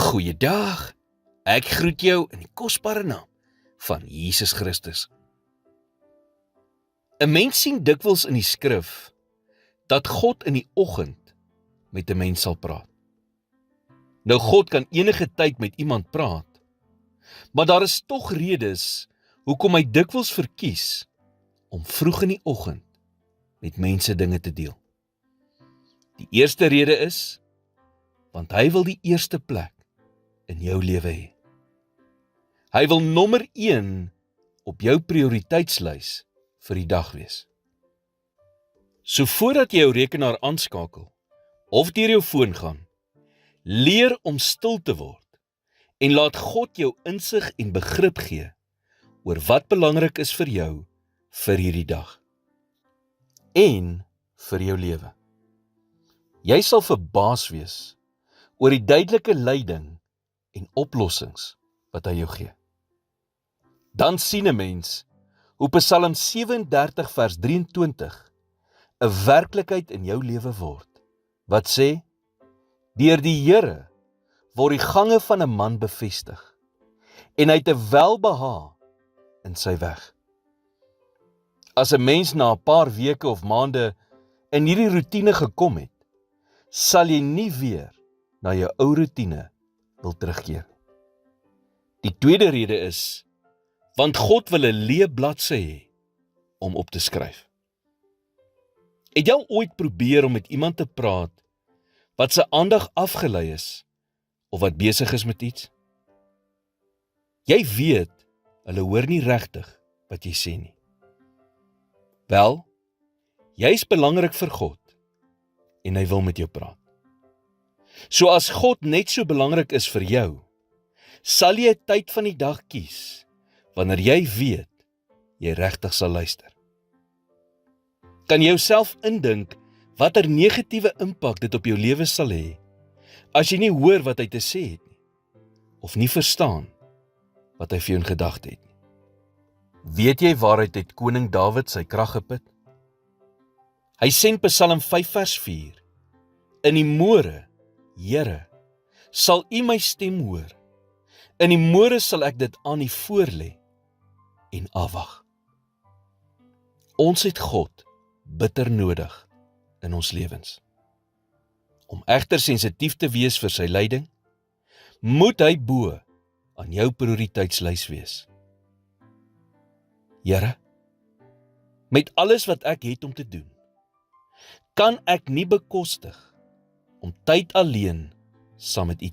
Goeiedag, ek groet jou in die kosbare naam van Jesus Christus. 'n Mens sien dikwels in die skrif dat God in die oggend met 'n mens sal praat. Nou God kan enige tyd met iemand praat, maar daar is tog redes hoekom hy dikwels verkies om vroeg in die oggend met mense dinge te deel. Die eerste rede is, want hy wil die eerste plek in jou lewe hê. Hy wil nommer 1 op jou prioriteitslys vir die dag wees. So voordat jy jou rekenaar aanskakel of deur jou foon gaan, leer om stil te word en laat God jou insig en begrip gee oor wat belangrik is vir jou vir hierdie dag en vir jou lewe. Jy sal verbaas wees oor die duidelike leiding en oplossings wat hy jou gee. Dan sien 'n mens hoe Psalm 37 vers 23 'n werklikheid in jou lewe word, wat sê, deur die Here word die gange van 'n man bevestig, en hy het 'n welbehae in sy weg. As 'n mens na 'n paar weke of maande in hierdie roetine gekom het, sal jy nie weer na jou ou roetine wil terugkeer. Die tweede rede is, want God wil 'n leë bladsy hê om op te skryf. Het jy al ooit probeer om met iemand te praat wat sy aandag afgelei is of wat besig is met iets? Jy weet, hulle hoor nie regtig wat jy sê nie. Wel, jy is belangrik vir God en hy wil met jou praat. So as God net so belangrik is vir jou, sal jy 'n tyd van die dag kies wanneer jy weet jy regtig sal luister. Kan jy jouself indink watter negatiewe impak dit op jou lewe sal hê as jy nie hoor wat hy te sê het nie, of nie verstaan wat hy vir jou in gedagte het nie? Weet jy waaruit het koning Dawid sy krag geput? Hy sê in Psalm 5 vers 4, in die môre, Here, sal U my stem hoor. In die môre sal ek dit aan U voorlê en afwag. Ons het God bitter nodig in ons lewens. Om egter sensitief te wees vir sy leiding, moet hy bo aan jou prioriteitslys wees. Here, met alles wat ek het om te doen, kan ek nie bekostig om tyd alleen saam met U